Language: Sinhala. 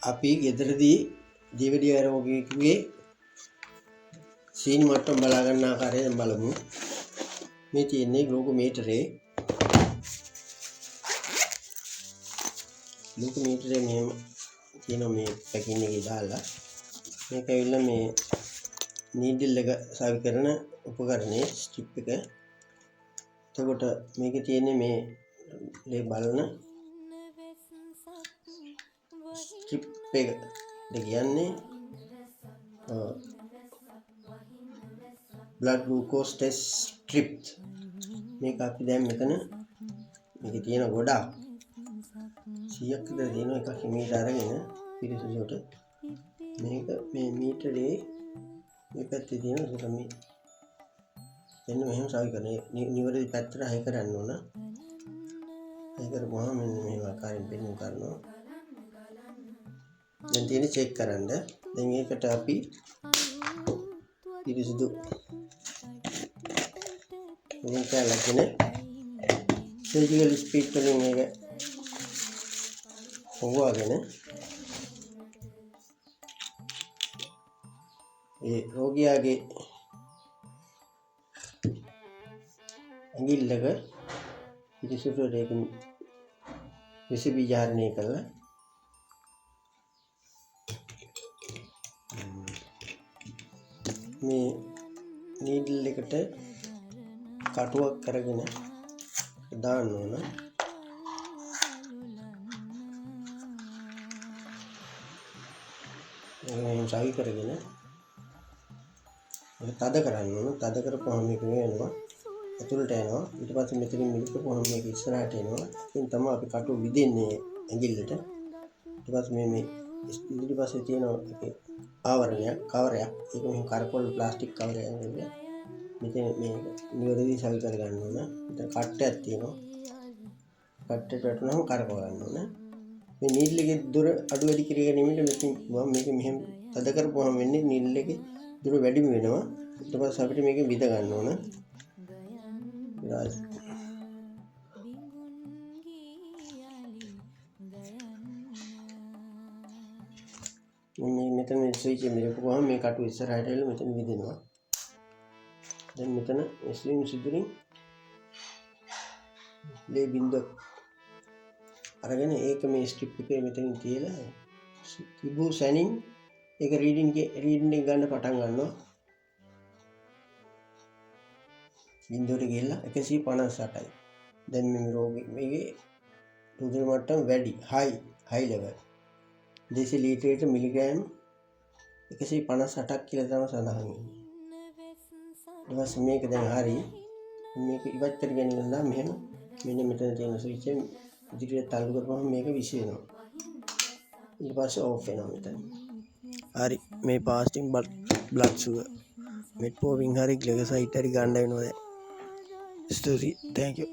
අපි ගෙදරදී දියවැඩිය රෝගියෙකුගේ සීනි මට්ටම බලා ගන්න ආකාරය දැන් බලමු. මේ තියෙන්නේ ග්ලූකෝමීටරේ. ග්ලූකෝමීටරේ මෙහෙම තියෙන මේ පැකින් එකේ දාලා මේක ඇවිල්ලා මේ නීඩල් එක සවි කරන උපකරණේ ස්ට්‍රිප් එක. එතකොට මේකේ තියෙන්නේ මේ ලේ බලන ස්ට්‍රිප් එක. ඒ කියන්නේ blood glucose test strip. මේක අපි දැන් මෙතන මේකේ තියෙන ගොඩක් 100ක් විතර තියෙන එකක් හිමීට අරගෙන පිරිසිදුවට මේක මේ මීටරේ මේ පැත්තේ තියෙන ඒක මේ එන්න මෙහෙම සවි කරන නිවැරදි පැත්තට හයි කරන්න ඕන. හයි කරපුවාම මෙන්න මේ ආකාරයෙන් පෙන්වන්න කරනවා. දැන් තියෙන්නේ චෙක් කරන්න. දැන් ඒකට අපි පිරිසිදු මේක ලැබෙන සර්ජිකල් ස්පීඩ් වලින් මේක හොවාගෙන ඒ රෝගියාගේ ඇඟිල්ලක පිරිසිදු රේකින් විස බීජාරණය කළා. මේ නීඩල් එකට කටුවක් කරගෙන දාන්න ඕන. එහෙනම් සවි කරගෙන තද කරන්න ඕන. තද කරපුවම මේක වෙනවා ඇතුළට යනවා. ඊට පස්සේ මෙතනින් මිලකපුවම මේක ඉස්සරහට එනවා. ඉතින් තමයි අපි කටුව විදින්නේ ඇඟිල්ලට. ඊට පස්සේ මේ ඊට පස්සේ තියෙන ආවරණයක් කවරයක් ඒක මෙහෙම කරකොල් ප්ලාස්ටික් කවරයක් නෙවෙයි. මෙතන මේ නිවැරදි සවි කර ගන්න ඕන. මෙතන කට්ටයක් තියෙනවා. කට්ටට වටනම කරකව ගන්න ඕන. මේ නීඩල් එකේ දුර අඩු වැඩි කිරීගෙන නෙමෙයි මෙතන මම මේක මෙහෙම තද කරපුවම වෙන්නේ නීඩල් එකේ දුර වැඩිම වෙනවා. ඊට පස්සේ අපිට මේක විද ගන්න ඕන. මෙතන මේ ස්විච් එක මිරපුවාම මේ කටුව ඉස්සරහට ඇවිල්ලා මෙතන විදිනවා. දැන් මෙතන ස්ලිම් සිදුරින් ලේ බින්දුවක් අරගෙන ඒක මේ ස්ට්‍රිප් එකේ මෙතනින් තියලා තිබූ සැනින් ඒක රීඩින් එක ගන්න පටන් ගන්නවා. බින්දුවට ගිහලා 158යි. දැන් මේ රෝගියේ රුධිර මට්ටම වැඩි හයි ලෙවල්. දෙසිලීටරයට මිලිග්‍රෑම් 158ක් කියලා තමයි සඳහන් වෙන්නේ. ඊට පස්සේ මේක දැන් හරි. මේක ඉවත් කරගෙන ඉන්නවා මෙහෙම මෙන්න මෙතන තියෙන ස්විච් එක ඉදිරියට තල්ලු කරපුවම මේක විශ් වෙනවා. ඊට පස්සේ ඕෆ් වෙනවා මෙතන. හරි මේ පාස්ටිං බ්ලඩ් සුගර් මෙට්ෆෝමින් හරි ග්ලයිකෝසයිඩ් හරි ගන්න වෙනවා දැන්. ස්තුතියි. thank you.